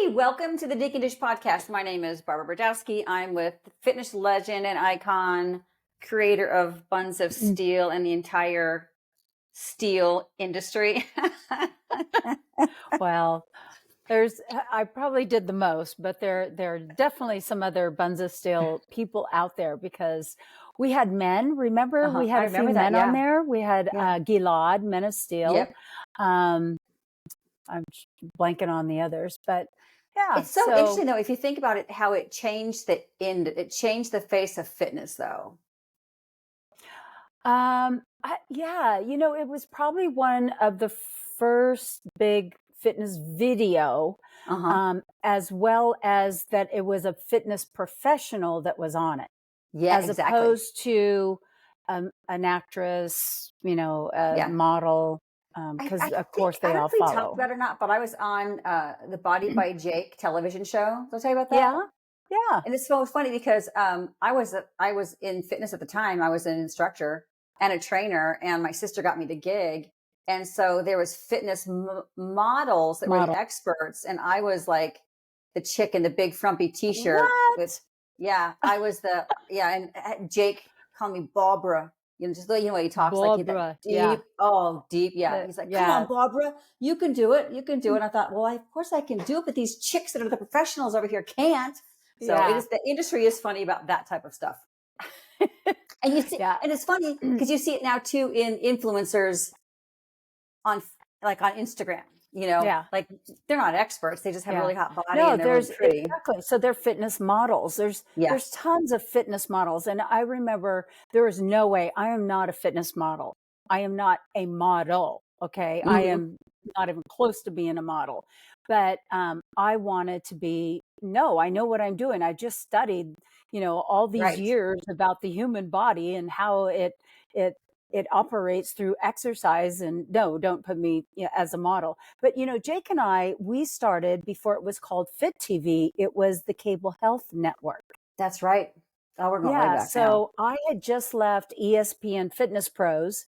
Hey, welcome to the Dinking Dish podcast. My name is Barbara Brodowski. I'm with fitness legend and icon, creator of Buns of Steel and the entire steel industry. Well, I probably did the most, but there are definitely some other Buns of Steel people out there because we had men. Remember, we had I a few remember that, men on there. We had Yeah. Gilad, Men of Steel. Yep. I'm blanking on the others, but yeah. It's so interesting though, if you think about it, how it changed it changed the face of fitness though. Yeah, it was probably one of the first big fitness video, as well as that it was a fitness professional that was on it, Yeah, as exactly. opposed to an actress, a model, because of course I they don't know all if we talked follow. about it or not, but I was on the Body by Jake television show. Did I tell you about that? Yeah, yeah. And it's so funny because I was in fitness at the time. I was an instructor and a trainer, and my sister got me the gig. And so there was fitness models that were the experts, and I was like the chick in the big frumpy T-shirt. What? I was and Jake called me Barbara. Just the way he talks, Barbara, like deep, yeah. deep, yeah. He's like, "Come on, Barbara, you can do it, you can do it." And I thought, well, of course I can do it, but these chicks that are the professionals over here can't. So the industry is funny about that type of stuff. And you see, and it's funny because you see it now too in influencers on Instagram. Like they're not experts; they just have a really hot body and they're really pretty. Exactly. So they're fitness models. There's tons of fitness models, and I remember there was no way. I am not a fitness model. I am not a model. Okay, I am not even close to being a model. But I wanted to be. No, I know what I'm doing. I just studied, all these years about the human body and how it operates through exercise. And no, don't put me as a model. But, Jake and I, we started before it was called Fit TV. It was the Cable Health Network. That's right. Oh, we're going way back so now. I had just left ESPN Fitness Pros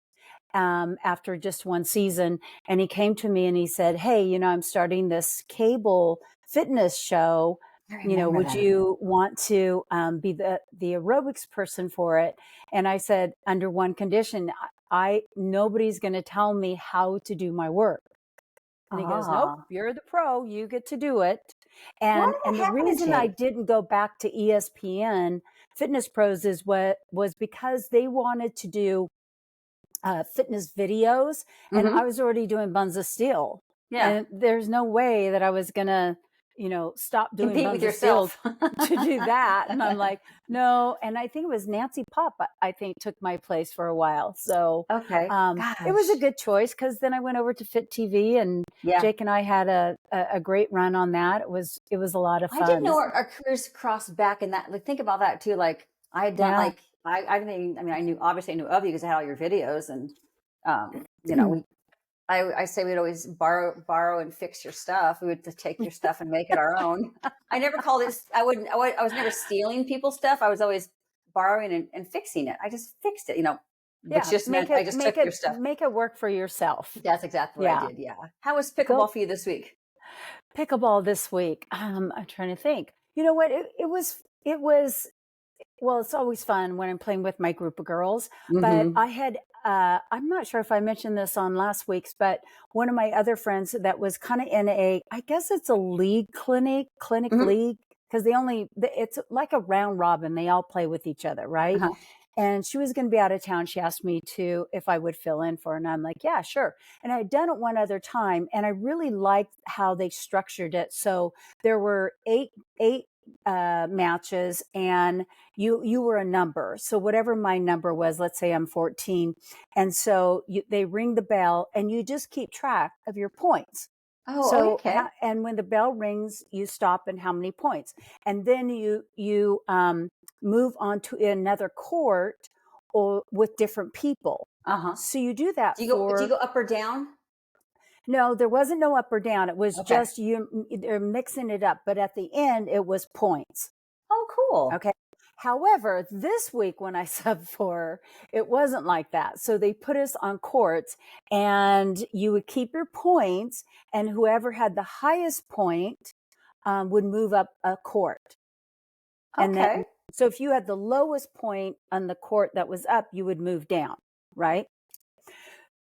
after just one season. And he came to me and he said, "Hey, I'm starting this cable fitness show. Would you want to be the aerobics person for it?" And I said, under one condition, nobody's going to tell me how to do my work. And he goes, "Nope, you're the pro. You get to do it." And the reason I didn't go back to ESPN Fitness Pros was because they wanted to do fitness videos, and I was already doing Buns of Steel. Yeah. And there's no way that I was going to, stop doing compete Buns with of Steel yourself to do that. And I'm like, no. And I think it was Nancy Pop, I think, took my place for a while. So it was a good choice because then I went over to Fit TV, and Jake and I had a great run on that. It was a lot of fun. I didn't know our careers crossed back in that. Like, think about that too. Like I had done I knew of you because I had all your videos, and I say we'd always borrow and fix your stuff. We would just take your stuff and make it our own. I never called it. I was never stealing people's stuff. I was always borrowing and fixing it. I just fixed it. Which just meant I just took your stuff. Make it work for yourself. That's exactly what I did. Yeah. How was pickleball for you this week? Pickleball this week. I'm trying to think. You know what? It was. Well, it's always fun when I'm playing with my group of girls, but I had, I'm not sure if I mentioned this on last week's, but one of my other friends that was kind of in I guess it's a league clinic league, because it's like a round robin. They all play with each other, right? And she was going to be out of town. She asked me if I would fill in for her. And I'm like, yeah, sure. And I'd done it one other time, and I really liked how they structured it. So there were eight matches, and you were a number. So whatever my number was, let's say I'm 14. And so they ring the bell, and you just keep track of your points. Okay. And when the bell rings, you stop and how many points. And then you move on to another court or with different people. So you do that. Do you go up or down? No, there wasn't no up or down. It was just they're mixing it up. But at the end, it was points. Oh, cool. Okay. However, this week when I subbed for her, it wasn't like that. So they put us on courts, and you would keep your points, and whoever had the highest point would move up a court. And then, Okay. so if you had the lowest point on the court that was up, you would move down, right?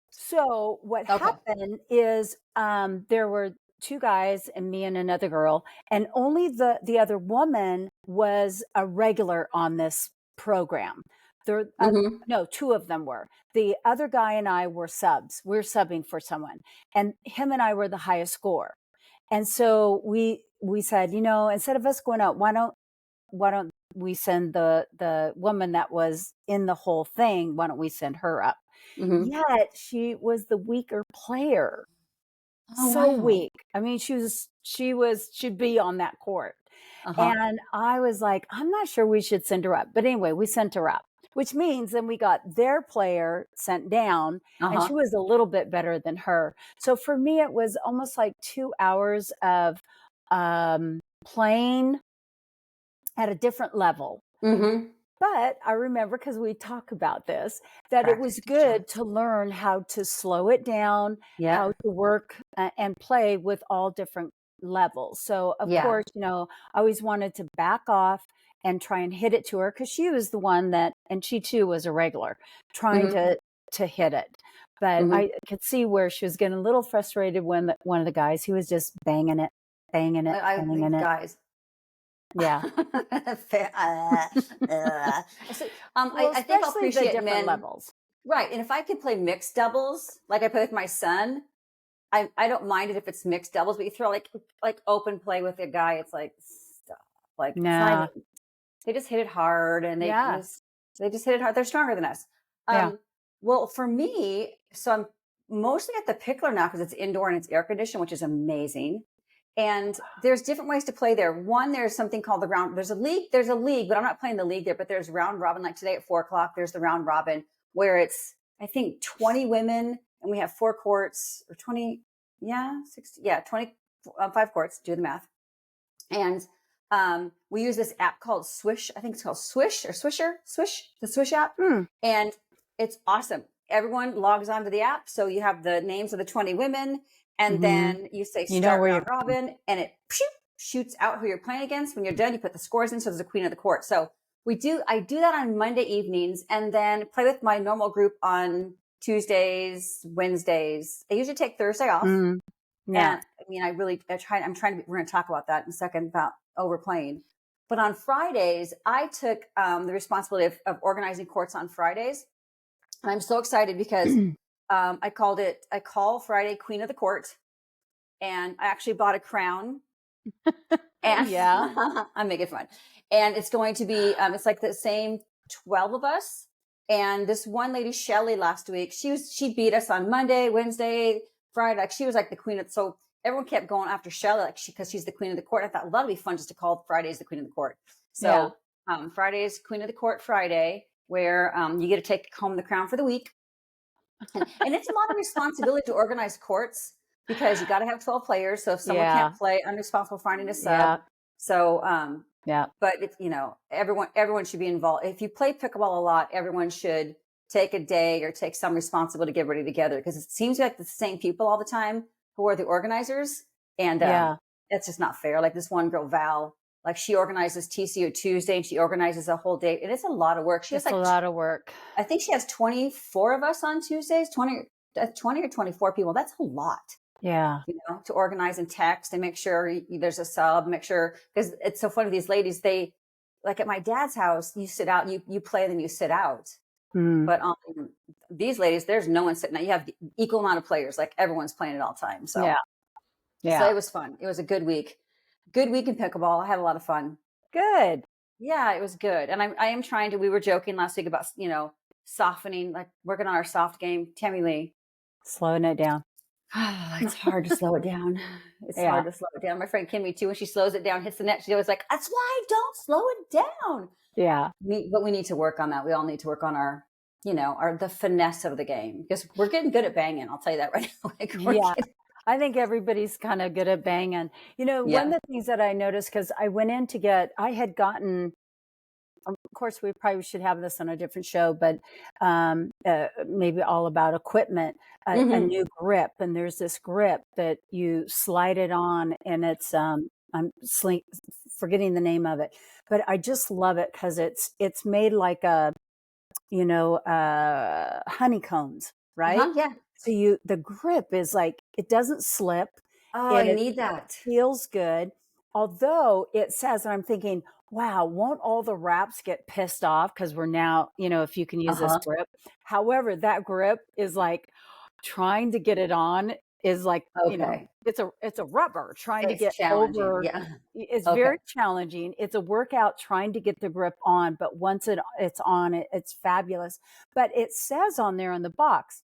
So what Okay. happened is there were two guys and me and another girl, and only the other woman was a regular on this program. No, two of them were. The other guy and I were subs. We were subbing for someone, and him and I were the highest score. And so we said, instead of us going out, why don't we send the woman that was in the whole thing? Why don't we send her up? Yet she was the weaker player. Oh, So wow. weak. I mean, she'd be on that court. And I was like, I'm not sure we should send her up. But anyway, we sent her up, which means then we got their player sent down, and she was a little bit better than her. So for me, it was almost like 2 hours of playing at a different level. But I remember, because we talk about this, that it was good to learn how to slow it down, how to work and play with all different levels. So, of course, I always wanted to back off and try and hit it to her, because she was the one that, and she too was a regular, trying to hit it. But I could see where she was getting a little frustrated when one of the guys, he was just banging it, banging it, banging it. Guys. Yeah. So, I think I'll appreciate different levels. Right. And if I could play mixed doubles, like I play with my son, I don't mind it if it's mixed doubles, but you throw like open play with a guy, it's like, stop. Like, nah. they just hit it hard, and they just hit it hard. They're stronger than us. Well, for me, so I'm mostly at the pickler now because it's indoor and it's air conditioned, which is amazing. And there's different ways to play there. One, there's something called the round. There's a league, but I'm not playing the league there, but there's round robin. Like today at 4:00, there's the round robin where it's, I think 20 women, and we have 4 courts, or 20, 25 courts, do the math. And we use this app called Swish. I think it's called Swish or Swisher, the Swish app. And it's awesome. Everyone logs onto the app. So you have the names of the 20 women, and then you say start round robin, and it shoots out who you're playing against. When you're done, you put the scores in. So there's a queen of the court. So I do that on Monday evenings, and then play with my normal group on Tuesdays, Wednesdays. I usually take Thursday off. And I mean, I'm trying to, we're going to talk about that in a second about overplaying. But on Fridays, I took the responsibility of organizing courts on Fridays. And I'm so excited because I call Friday Queen of the Court. And I actually bought a crown. And I'm making fun. And it's going to be, it's like the same 12 of us. And this one lady, Shelly, last week, she beat us on Monday, Wednesday, Friday. Like, she was like the queen of, so everyone kept going after Shelly, because she's the queen of the court. I thought, well, that'll be fun just to call Fridays the queen of the court. So Friday's Queen of the Court Friday, where you get to take home the crown for the week. And it's a lot of responsibility to organize courts, because you got to have 12 players. So if someone can't play, I'm responsible for finding a sub. So, but it's, everyone should be involved. If you play pickleball a lot, everyone should take a day or take some responsibility to get everybody together, because it seems like the same people all the time who are the organizers. And it's just not fair. Like this one girl, Val, like she organizes TCO Tuesday, and she organizes a whole day, and it's a lot of work. She has a lot of work. I think she has 24 of us on Tuesdays, 20 or 24 people. That's a lot. To organize and text and make sure there's a sub, make sure, because it's so funny. These ladies, they, like at my dad's house, you sit out, you play, then you sit out. But on these ladies, there's no one sitting out. You have the equal amount of players, like everyone's playing at all times. So, so it was fun. It was a good week. Good week in pickleball. I had a lot of fun. Good. Yeah, it was good. And I am trying to, we were joking last week about, softening, like working on our soft game. Tammy Lee. Slowing it down. It's hard to slow it down. It's hard to slow it down. My friend Kimmy too, when she slows it down, hits the net, she's always like, that's why I don't slow it down. But we need to work on that. We all need to work on our, the finesse of the game, because we're getting good at banging. I'll tell you that right now. I think everybody's kind of good at banging. One of the things that I noticed, because I went in I had gotten, of course, we probably should have this on a different show, but maybe all about equipment, a new grip. And there's this grip that you slide it on, and it's forgetting the name of it, but I just love it because it's made like a, honeycombs, right? Yeah. So the grip is like, it doesn't slip. Oh, I It need that. feels good. Although it says, and I'm thinking, wow, won't all the wraps get pissed off? Cause we're now, if you can use this Uh-huh. grip. However, that grip is like trying to get it on is like, Okay. it's a rubber trying to It's get challenging. over. Yeah. It's Okay. very challenging. It's a workout trying to get the grip on, but once it's on, it's fabulous. But it says on there on the box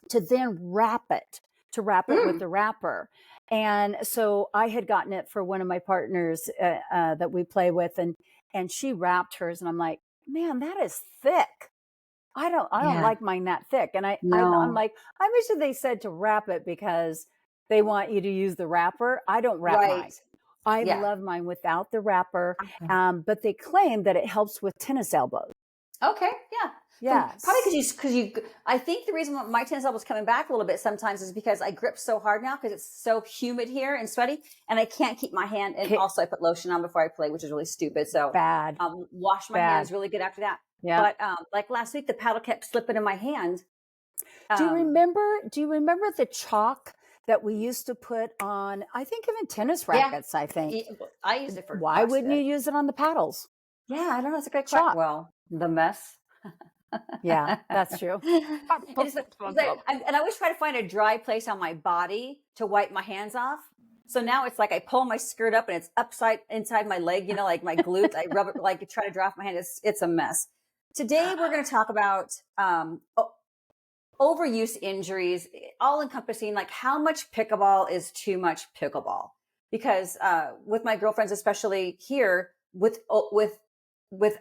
to then wrap it with Mm. the wrapper. And so I had gotten it for one of my partners that we play with, and she wrapped hers, and I'm like, man, that is thick. I don't Yeah. like mine that thick. And I'm No. like, I wish that they said to wrap it because they want you to use the wrapper. I don't wrap Right. mine. I Yeah. love mine without the wrapper. Okay. But they claim that it helps with tennis elbows. Okay. Yeah. Probably Yes. I think the reason why my tennis elbow's coming back a little bit sometimes is because I grip so hard now because it's so humid here and sweaty, and I can't keep my hand. And Okay. also, I put lotion on before I play, which is really stupid. So, Bad. wash my Bad. hands really good after that. Yeah. But like last week, the paddle kept slipping in my hand. Do you Um, remember do you remember the chalk that we used to put on, I think even tennis yeah, rackets, I think. I use it for Why wouldn't you CrossFit. use it on the paddles? Yeah, I don't know. It's a great question. Chalk. Well, the mess. Yeah, that's true. And I always try to find a dry place on my body to wipe my hands off. So now it's like I pull my skirt up and it's inside my leg, like my glutes. I rub it, like try to dry off my hand. It's a mess. Today we're going to talk about overuse injuries, all encompassing like how much pickleball is too much pickleball. Because with my girlfriends, especially here with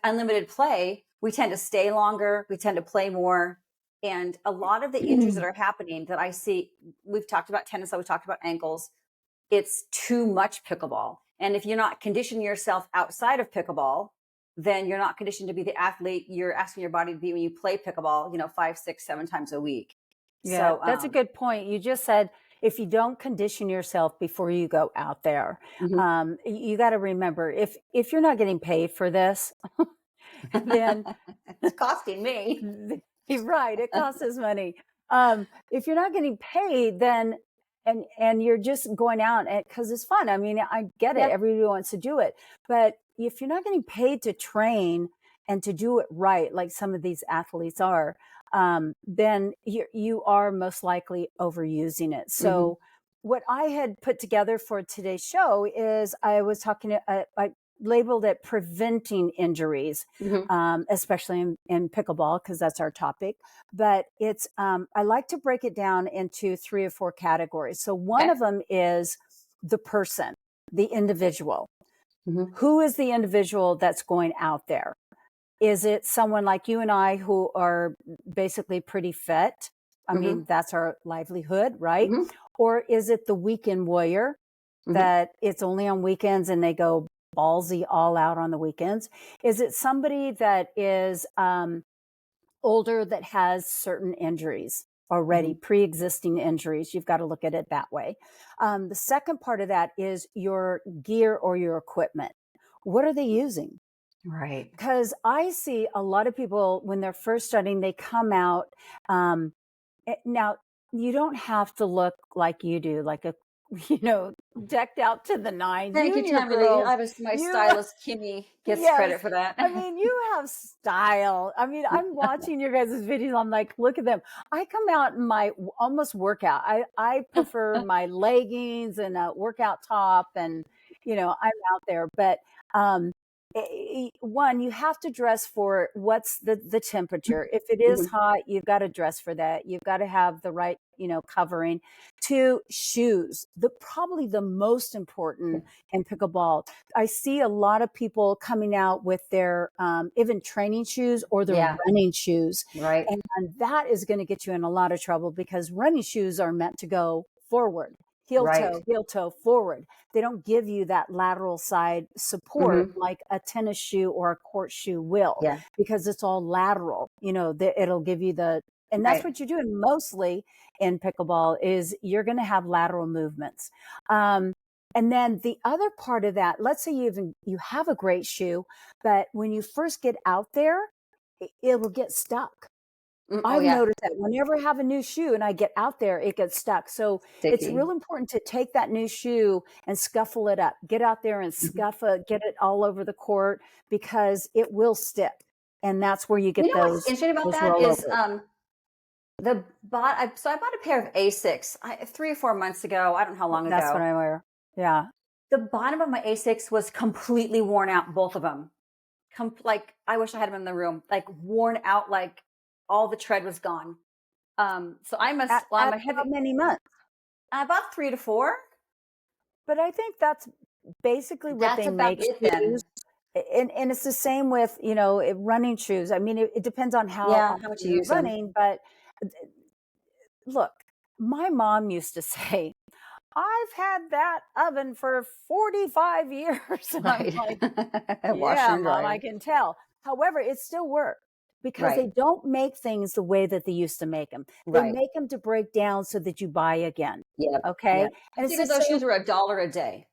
unlimited play, we tend to stay longer, we tend to play more. And a lot of the injuries that are happening that I see, we've talked about tennis, we've talked about ankles, it's too much pickleball. And if you're not conditioning yourself outside of pickleball, then you're not conditioned to be the athlete you're asking your body to be when you play pickleball, 5, 6, 7 times a week. Yeah, So, that's a good point. You just said if you don't condition yourself before you go out there, mhm. you got to remember if you're not getting paid for this, then It's costing me. right, it costs us money. If you're not getting paid, then and you're just going out because it's fun. I mean, I get it. Yeah. Everybody wants to do it, but if you're not getting paid to train and to do it right, like some of these athletes are, then you are most likely overusing it. Hmm. So. What I had put together for today's show is I was talking. I labeled it preventing injuries, Hmm. especially in pickleball, because that's our topic. But I like to break it down into 3 or 4 categories. So one Okay. of them is the person, the individual. Hmm. Who is the individual that's going out there? Is it someone like you and I who are basically pretty fit? I Hmm. mean, that's our livelihood, right? Hmm. Or is it the weekend warrior Hmm. that it's only on weekends and they go ballsy all out on the weekends? Is it somebody that is older that has certain injuries already, Hmm. pre-existing injuries? You've got to look at it that way. The second part of that is your gear or your equipment. What are they using? Right. Because I see a lot of people when they're first starting, they come out. Um, Now, you don't have to look like you do, like a, you know, decked out to the nines. Thank You you, and your Tammy Lee. girls, I was my you, stylist, Kimmy, gets yes. credit for that. I mean, you have style. I mean, I'm watching your guys' videos. I'm like, look at them. I come out in my almost workout. I prefer my leggings and a workout top, and, I'm out there. But, one, you have to dress for what's the temperature. If it is Mhm. hot, you've got to dress for that. You've got to have the right, covering. Two, shoes. Probably the most important in pickleball. I see a lot of people coming out with their even training shoes or their Yeah. running shoes. Right. And that is going to get you in a lot of trouble because running shoes are meant to go forward, Right. heel toe forward. They don't give you that lateral side support Hmm. like a tennis shoe or a court shoe will, Yeah. because it's all lateral. It'll give you and that's Right. what you're doing mostly in pickleball is you're going to have lateral movements. And then the other part of that, let's say you have a great shoe, but when you first get out there, it will get stuck. Oh I've yeah. noticed that whenever I have a new shoe and I get out there, it gets stuck. So it's Sticky. real important to take that new shoe and scuffle it up. Get out there and get it all over the court, because it will stick. And that's where you You get know what's interesting about those that is rollovers. so I bought a pair of Asics 3 or 4 months ago. I don't know how long That's what ago. I wear. Yeah. The bottom of my Asics was completely worn out, both of them. Like I wish I had them in the room, like worn out, like all the tread was gone. So I must. Well, I'm At a how heavy. many months? About 3 to 4. But I think that's basically what That's they about make it shoes. then. And it's the same with, running shoes. I mean, it depends on how Yeah, how much often you you're use them. running, but look, my mom used to say, I've had that oven for 45 years. And I'm Right. like, Washer yeah, and mom, I dryer. can tell. However, it still works because Right. they don't make things the way that they used to make them. They Right. make them to break down so that you buy again. Yep. Okay. Yep. I And it's the figured those same. shoes were $1 a day.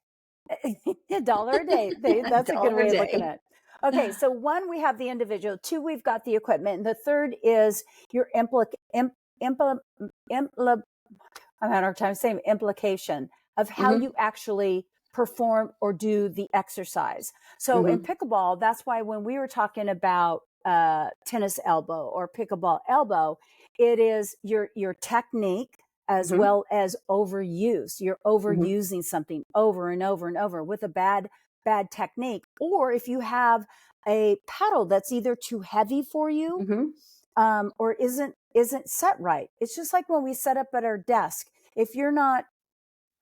$1 a day. A That's a good dollar a way of looking day. at it. Okay, so one, we have the individual. Two, we've got the equipment. And the third is your impl- impl- I'm having a hard time saying implication of how Hmm. you actually perform or do the exercise. So in Hmm. pickleball, that's why when we were talking about tennis elbow or pickleball elbow, it is your technique as Hmm. well as overuse. You're Hmm. overusing something over and over and over with a bad technique. Or if you have a paddle that's either too heavy for you, Hmm. or isn't set right. It's just like when we set up at our desk. If you're not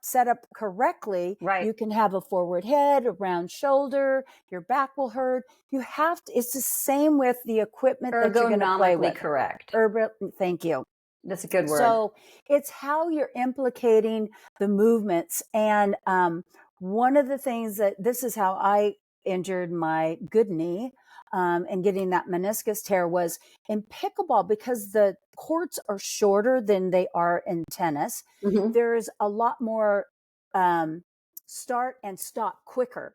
set up correctly, Right. you can have a forward head, a round shoulder, your back will hurt. You have to, it's the same with the equipment that you're going to play Ergonomically with. correct. Thank you. That's a good word. So it's how you're implicating the movements. And one of the things that this is how I injured my good knee and getting that meniscus tear was in pickleball, because the courts are shorter than they are in tennis. Hmm. There's a lot more start and stop quicker.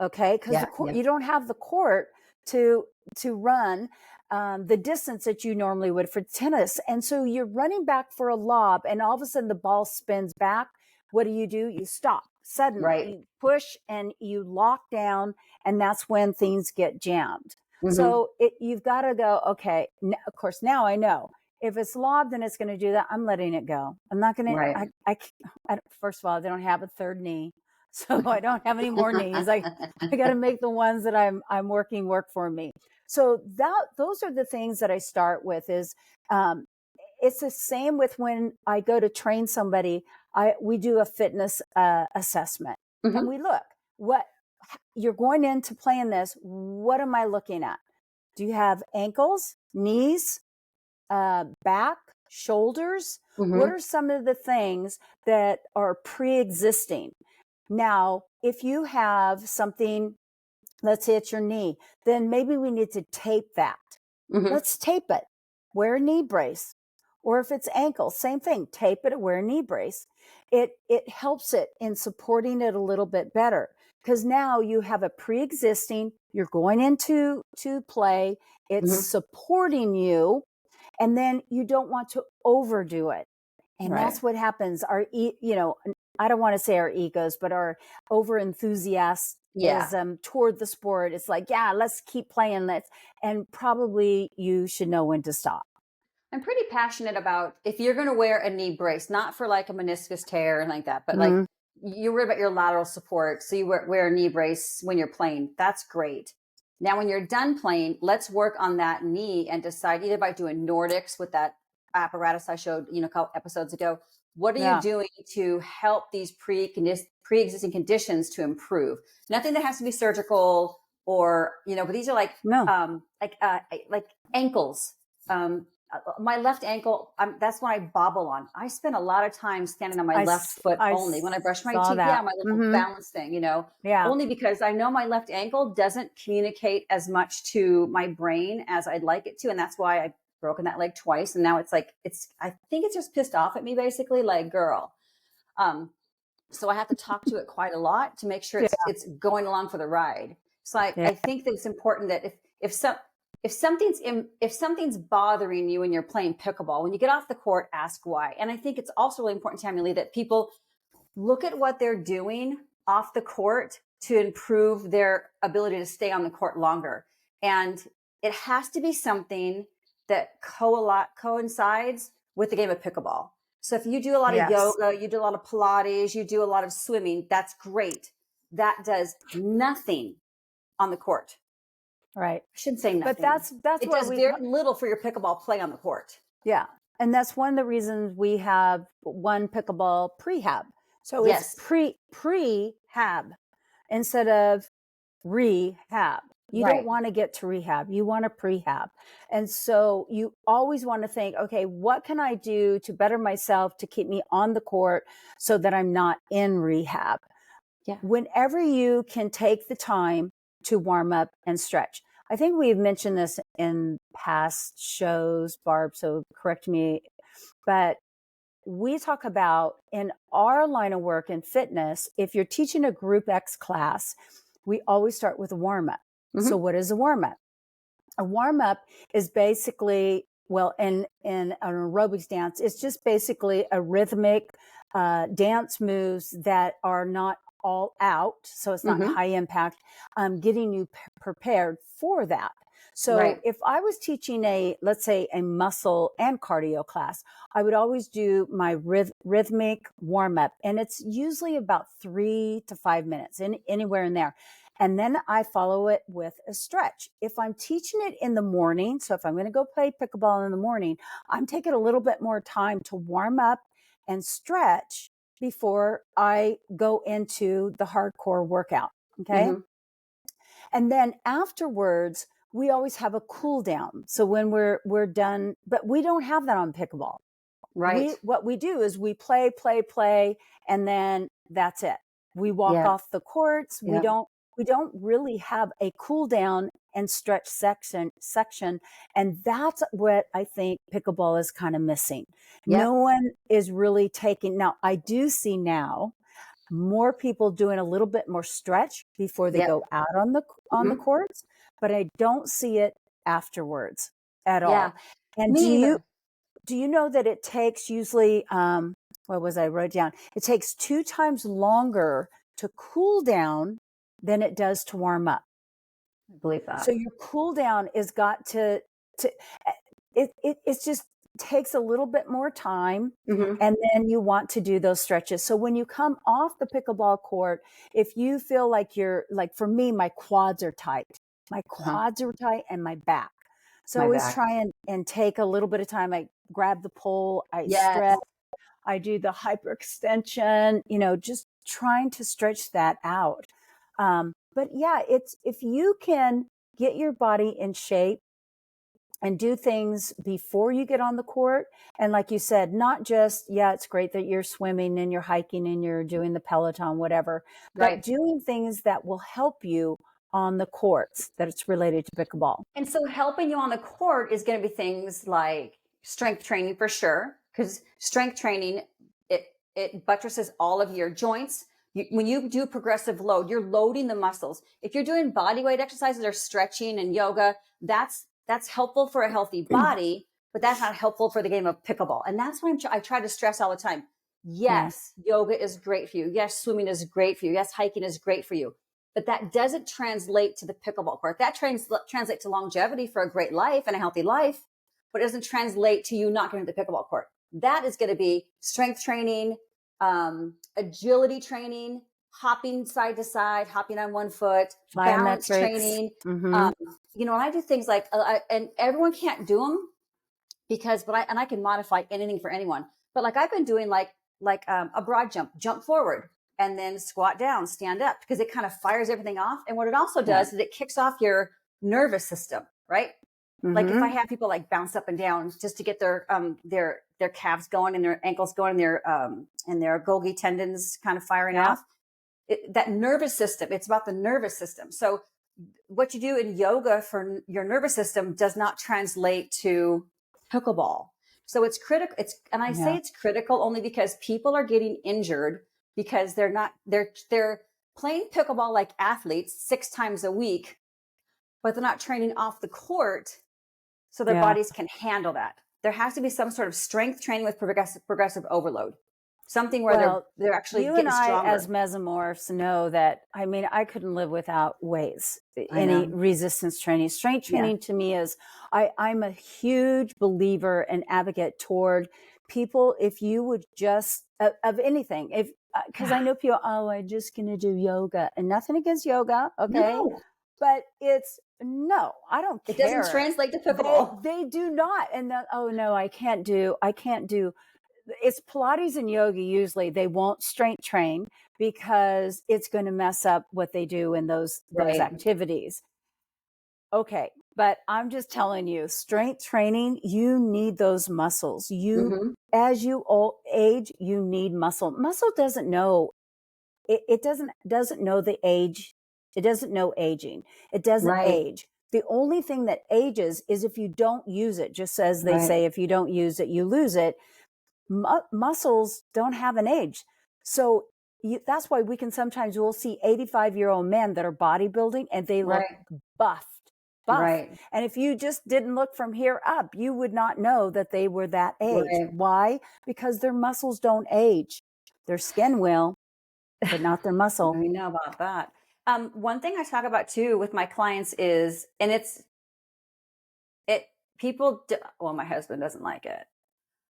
Okay, because Yeah. Yeah. you don't have the court to run the distance that you normally would for tennis, and so you're running back for a lob, and all of a sudden the ball spins back. What do? You stop suddenly, Right. you push and you lock down, and that's when things get jammed. Hmm. So you've got to go. Okay, of course now I know if it's lobbed and it's going to do that, I'm letting it go. I'm not going to. Right. First of all, they don't have a third knee. So I don't have any more knees. I got to make the ones that I'm working work for me. So those are the things that I start with. Is it's the same with when I go to train somebody. We do a fitness assessment, and Hmm. we look what you're going into playing this. What am I looking at? Do you have ankles, knees, back, shoulders? What Hmm. are some of the things that are pre-existing? Now, if you have something, let's say it's your knee, then maybe we need to tape that. Hmm. Let's tape it. Wear a knee brace. Or if it's ankle, same thing, tape it, wear a knee brace. It helps it in supporting it a little bit better, because now you have a pre-existing, you're going into to play, it's Hmm. supporting you, and then you don't want to overdo it. And Right. that's what happens. I don't want to say our egos, but our over Yeah. enthusiasm toward the sport. It's like, yeah, let's keep playing. And probably you should know when to stop. I'm pretty passionate about if you're going to wear a knee brace, not for like a meniscus tear and like that, but like Mm-hmm. you're worried about your lateral support. So you wear a knee brace when you're playing. That's great. Now, when you're done playing, let's work on that knee and decide either by doing Nordics with that apparatus I showed, a couple episodes ago. What are you Yeah. doing to help these pre-existing conditions to improve? Nothing that has to be surgical or, but these are No, like ankles. My left ankle, that's when I bobble on. I spend a lot of time standing on my left foot I only. When I brush my saw teeth, yeah, that. my little Mm-hmm. balance thing, Yeah. only because I know my left ankle doesn't communicate as much to my brain as I'd like it to. And that's why I've broken that leg twice. And now I think it's just pissed off at me basically, like, girl. Um, So I have to talk to it quite a lot to make sure Yeah. it's going along for the ride. So Yeah. I think that it's important that if something's bothering you when you're playing pickleball, when you get off the court, ask why. And I think it's also really important, Tammy Lee, that people look at what they're doing off the court to improve their ability to stay on the court longer. And it has to be something that coincides with the game of pickleball. So if you do a lot of yoga, you do a lot of Pilates, you do a lot of swimming, that's great. That does nothing on the court. Right. I shouldn't say nothing. But that's it what does very little for your pickleball play on the court. Yeah. And that's one of the reasons we have one pickleball prehab. So Yes. it's prehab instead of rehab. You Right. don't want to get to rehab. You want to prehab. And so you always want to think, okay, what can I do to better myself to keep me on the court so that I'm not in rehab? Yeah. Whenever you can take the time to warm up and stretch. I think we've mentioned this in past shows, Barb, so correct me, but we talk about in our line of work in fitness, if you're teaching a group X class, we always start with a warm up. Mm-hmm. So what is a warm up? A warm up is basically, well, in an aerobics dance, it's just basically a rhythmic dance moves that are not all out. So it's not high impact, getting you prepared for that. So if I was teaching let's say a muscle and cardio class, I would always do my rhythmic warm up. And it's usually about 3 to 5 minutes, anywhere in there. And then I follow it with a stretch. If I'm teaching it in the morning, so if I'm going to go play pickleball in the morning, I'm taking a little bit more time to warm up and stretch before I go into the hardcore workout. Okay. Mm-hmm. And then afterwards, we always have a cool down. So when we're done, but we don't have that on pickleball. Right. What we do is we play, and then that's it. We walk off the courts. We don't really have a cool down and stretch section. And that's what I think pickleball is kind of missing. Yep. No one is really taking, now I do see now more people doing a little bit more stretch before they go out on the courts, but I don't see it afterwards at all. And do you know that it takes usually, what was I wrote down? It takes 2 times longer to cool down than it does to warm up. I believe that. So your cool down is got to it's just takes a little bit more time, and then you want to do those stretches. So when you come off the pickleball court, if you feel like for me, my quads are tight. My quads are tight and my back. So I always try and take a little bit of time. I grab the pole, I stretch, I do the hyperextension, just trying to stretch that out. But yeah, it's, if you can get your body in shape and do things before you get on the court. And like you said, not just, it's great that you're swimming and you're hiking and you're doing the Peloton, whatever, but doing things that will help you on the courts that it's related to pickleball. And so helping you on the court is going to be things like strength training for sure, because strength training, it buttresses all of your joints. When you do progressive load, you're loading the muscles. If you're doing body weight exercises or stretching and yoga, that's helpful for a healthy body, but that's not helpful for the game of pickleball. And that's why I try to stress all the time. Yes, yoga is great for you. Yes, swimming is great for you. Yes, hiking is great for you. But that doesn't translate to the pickleball court. That translates to longevity for a great life and a healthy life, but it doesn't translate to you not going to the pickleball court. That is going to be strength training, agility training, hopping side to side, hopping on one foot, balance training. And I do things like, and everyone can't do them and I can modify anything for anyone. But like I've been doing like a broad jump forward, and then squat down, stand up, because it kind of fires everything off. And what it also does is it kicks off your nervous system, right? Like if I have people like bounce up and down just to get their calves going and their ankles going and their Golgi tendons kind of firing off, that nervous system, it's about the nervous system. So what you do in yoga for your nervous system does not translate to pickleball. So it's critical. I say it's critical only because people are getting injured because they're playing pickleball like athletes 6 times a week, but they're not training off the court so their Yeah. bodies can handle that. There has to be some sort of strength training with progressive overload, something where Well, they're actually you and getting I, as stronger. mesomorphs, know that. I mean, I couldn't live without weights, I any know. resistance training. Strength Yeah. training to me is, I'm a huge believer and advocate toward people. If you would just, of anything, if, because I Yeah. know people, oh, I'm just going to do yoga, and nothing against yoga. Okay. No, But it's, no, I don't it doesn't care. translate to They, pickleball. they do not. And then, oh no, I can't do, it's Pilates and yoga. Usually they won't strength train because it's going to mess up what they do in those Right. activities. Okay, but I'm just telling you, strength training, you need those muscles. You, Hmm. as you age, you need muscle. Muscle doesn't know, it doesn't know the age. It doesn't know aging. It doesn't Right. age. The only thing that ages is if you don't use it. Just as they Right. say, if you don't use it, you lose it. Muscles don't have an age. So that's why we can sometimes, we'll see 85-year-old men that are bodybuilding and they look Right. buff. Right. And if you just didn't look from here up, you would not know that they were that age. Right. Why? Because their muscles don't age. Their skin will, but not their muscle. We know about that. One thing I talk about too with my clients is, and it people. Well, my husband doesn't like it,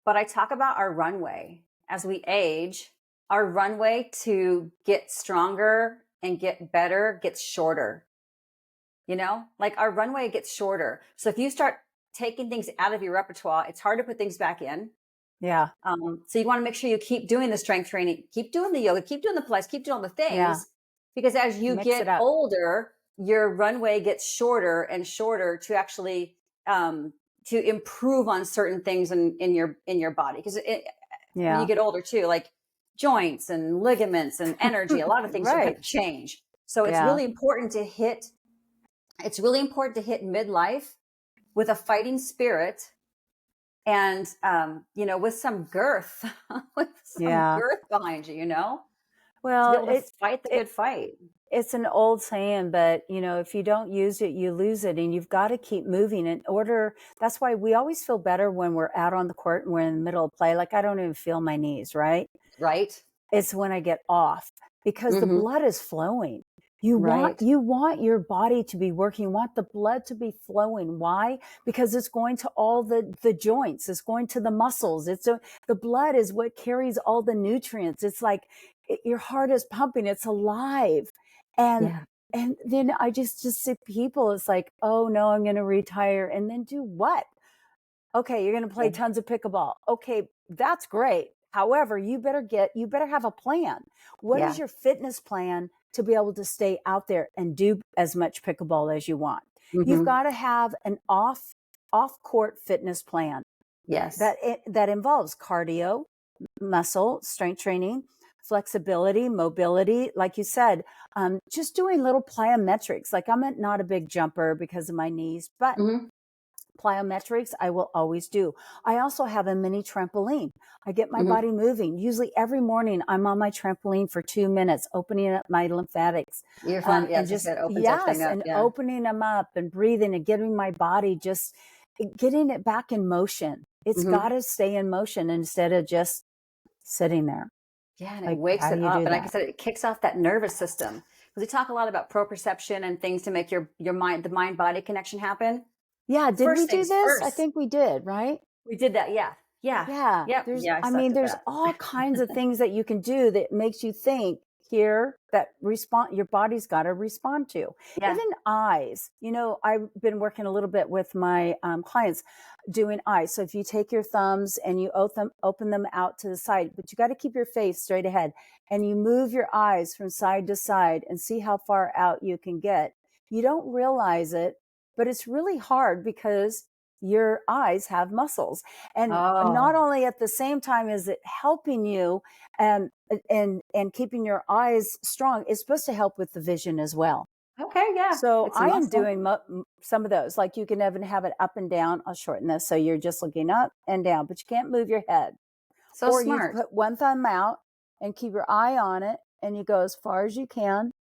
but I talk about our runway as we age. Our runway to get stronger and get better gets shorter. Like our runway gets shorter. So if you start taking things out of your repertoire, it's hard to put things back in. Yeah. So you want to make sure you keep doing the strength training, keep doing the yoga, keep doing the Pilates, keep doing all the Yeah. things, because as you Mix it get up. older, your runway gets shorter and shorter to actually to improve on certain things in your body. Because when you Yeah. get older too, like joints and ligaments and energy, a lot of things are going Right. to change. So Yeah. it's really important to hit midlife with a fighting spirit and with some girth, with some Yeah. girth behind you, to be Well, able to fight the it, good fight. it's an old saying, but if you don't use it, you lose it, and you've got to keep moving in order. That's why we always feel better when we're out on the court and we're in the middle of play. Like I don't even feel my knees, right? Right. It's when I get off because the Mm-hmm. blood is flowing. You want Right. you want your body to be working. You want the blood to be flowing. Why? Because it's going to all the joints. It's going to the muscles. The blood is what carries all the nutrients. It's like your heart is pumping. It's alive. And Yeah. and then I just see people. It's like, oh no, I'm going to retire, and then do what? Okay, you're going to play Yeah. tons of pickleball. Okay, that's great. However, you better have a plan. What Yeah. is your fitness plan to be able to stay out there and do as much pickleball as you want? You've Mm-hmm. got to have an off court fitness plan Yes. that involves cardio, muscle strength training, flexibility, mobility. Like you said, just doing little plyometrics. Like not a big jumper because of my knees, but Mm-hmm. plyometrics, I will always do. I also have a mini trampoline. I get my Mm-hmm. body moving. Usually every morning I'm on my trampoline for 2 minutes, opening up my lymphatics. You're fun. Yeah, And just just, that opens everything yes, up. and Yeah. opening them up and breathing and getting my body just getting it back in motion. It's Mm-hmm. got to stay in motion instead of just sitting there. Yeah, and it Like, wakes how do it you up. do And like I that? said, it kicks off that nervous system. Because we talk a lot about proprioception and things to make your mind, the mind body connection happen. Yeah. Did we First do things this? I first. think we did, right? We did that. Yeah. Yeah. Yeah, Yep. Yeah, I sucked at there's that. all kinds of things that you can do that makes you think here that your body's got to respond to. Yeah. Even eyes, I've been working a little bit with my clients doing eyes. So if you take your thumbs and you open them out to the side, but you got to keep your face straight ahead and you move your eyes from side to side and see how far out you can get. You don't realize it, but it's really hard because your eyes have muscles. And not Oh, only at the same time is it helping you and keeping your eyes strong, it's supposed to help with the vision as well. okay. Yeah. So It's a I am muscle. doing some of those. Like you can even have it up and down. I'll shorten this. So you're just looking up and down, but you can't move your head. So Or you smart. put one thumb out and keep your eye on it, and you go as far as you can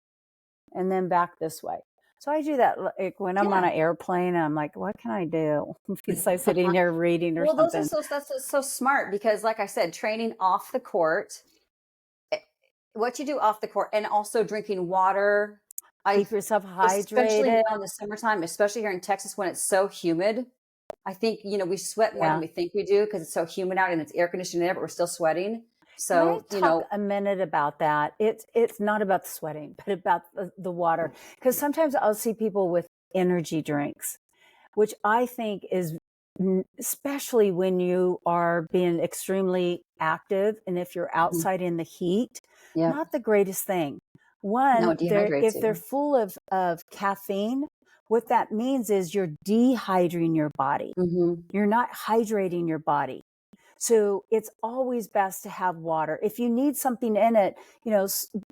and then back this way. So I do that like when I'm on an airplane, I'm like, what can I do besides sitting here reading or something? That's so smart because, like I said, training off the court, what you do off the court, and also drinking water. Keep yourself Especially hydrated. now in the summertime, especially here in Texas when it's so humid. I think, we sweat more than we think we do because it's so humid out and it's air conditioned in there, but we're still sweating. Can I So, talk a minute about that? It's not about the sweating, but about the water. Because sometimes I'll see people with energy drinks, which I think is, especially when you are being extremely active and if you're outside in the heat, not the greatest thing. no, One, it dehydrates if they're you. full of caffeine, what that means is you're dehydrating your body. You're not hydrating your body. So it's always best to have water. If you need something in it,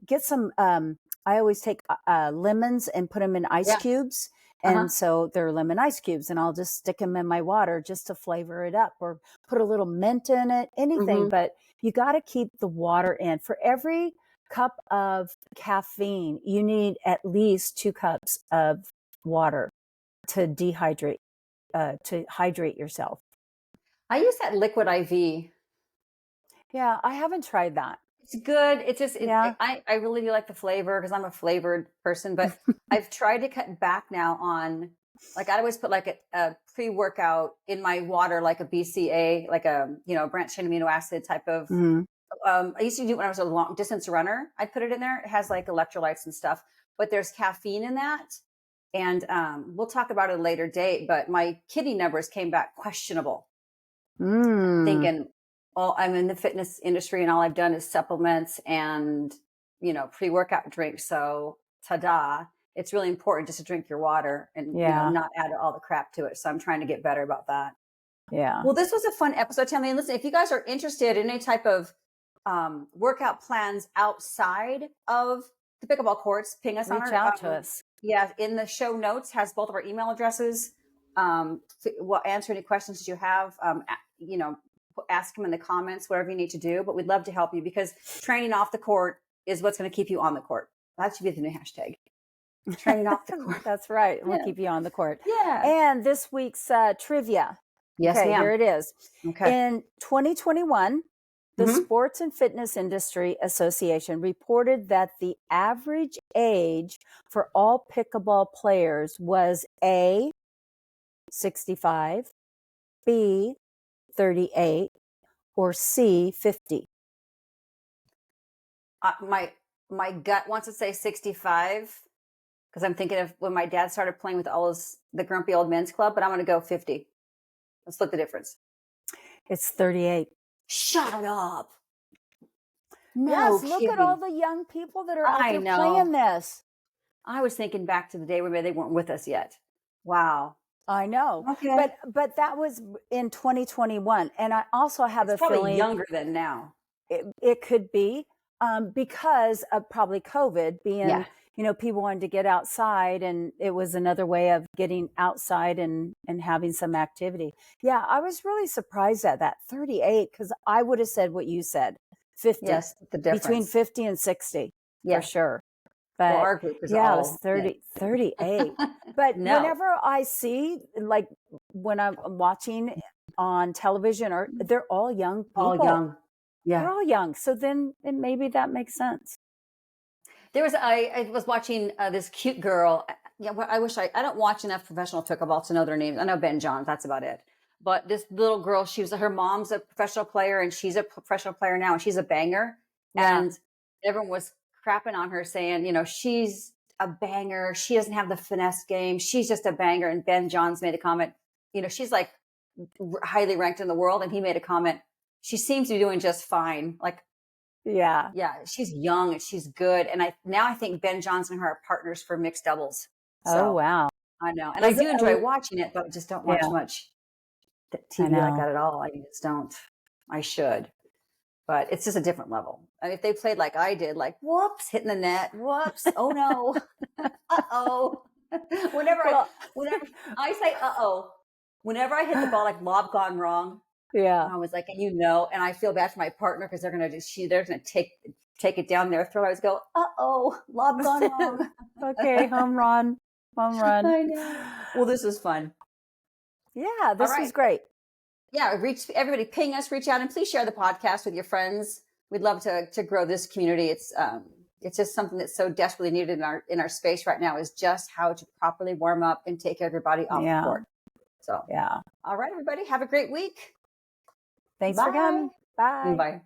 get some, I always take lemons and put them in ice cubes. And so they're lemon ice cubes, and I'll just stick them in my water just to flavor it up, or put a little mint in it, anything. But you got to keep the water in. For every cup of caffeine, you need at least 2 cups of water to hydrate yourself. I use that liquid IV. Yeah, I haven't tried that. It's good. It's just, I really do like the flavor because I'm a flavored person, but I've tried to cut back now on, like, I always put like a pre-workout in my water, like a BCA, like a, branched chain amino acid type of, I used to do it when I was a long distance runner. I'd put it in there. It has like electrolytes and stuff, but there's caffeine in that. And we'll talk about it at a later date, but my kidney numbers came back questionable. Thinking, well, I'm in the fitness industry and all I've done is supplements and, pre-workout drinks. So ta-da, it's really important just to drink your water and, not add all the crap to it. So I'm trying to get better about that. Yeah. Well, this was a fun episode, Tammy. And listen, if you guys are interested in any type of workout plans outside of the pickleball courts, ping us on Reach our, out to us. Yeah, in the show notes has both of our email addresses. We'll answer any questions that you have. Ask them in the comments, whatever you need to do. But we'd love to help you because training off the court is what's going to keep you on the court. That should be the new hashtag. Training off the court. That's right. We'll keep you on the court. Yeah. And this week's trivia. Yes, okay, ma'am. here it is. Okay. In 2021, the Sports and Fitness Industry Association reported that the average age for all pickleball players was A, 65, B, 38, or C, 50. My gut wants to say 65 because I'm thinking of when my dad started playing with the grumpy old men's club, but I'm going to go 50. Let's split the difference. It's 38. Shut up. No yes, kidding. Look at all the young people that are out there playing this. I was thinking back to the day where maybe they weren't with us yet. Wow. I know. Okay. But that was in 2021. And I also have a feeling probably younger than now. It could be because of probably COVID being, people wanted to get outside, and it was another way of getting outside and having some activity. Yeah, I was really surprised at that 38 because I would have said what you said, 50. Yes, the difference. Between 50 and 60 for sure. But our group is it was 38. But whenever I see, like when I'm watching on television, they're all young people. All young. Yeah. They're all young. So then maybe that makes sense. I was watching this cute girl. Yeah, I don't watch enough professional pickleball to know their names. I know Ben Johns, that's about it. But this little girl, her mom's a professional player and she's a professional player now and she's a banger. Yeah. And everyone was crapping on her saying, she's a banger. She doesn't have the finesse game. She's just a banger. And Ben Johns made a comment, she's like highly ranked in the world. And he made a comment, she seems to be doing just fine. Like, yeah, she's young and she's good. And I think Ben Johns and her are partners for mixed doubles. So, oh, wow. I know. And I do enjoy watching it, but I just don't watch much TV like that at all. I just don't. I should. But it's just a different level. I mean, if they played like I did, like, whoops, hitting the net, whoops, oh no, uh-oh. Whenever I say uh-oh, whenever I hit the ball like lob gone wrong, Yeah. And I was like, and I feel bad for my partner because they're going to take it down their throat. I was go, lob gone wrong. Okay, home run. I know. Well, this is fun. Yeah, this was great. Yeah, everybody, ping us, reach out, and please share the podcast with your friends. We'd love to grow this community. It's just something that's so desperately needed in our space right now, is just how to properly warm up and take everybody off the court. So yeah. All right, everybody, have a great week. Thanks for coming. Bye. Bye.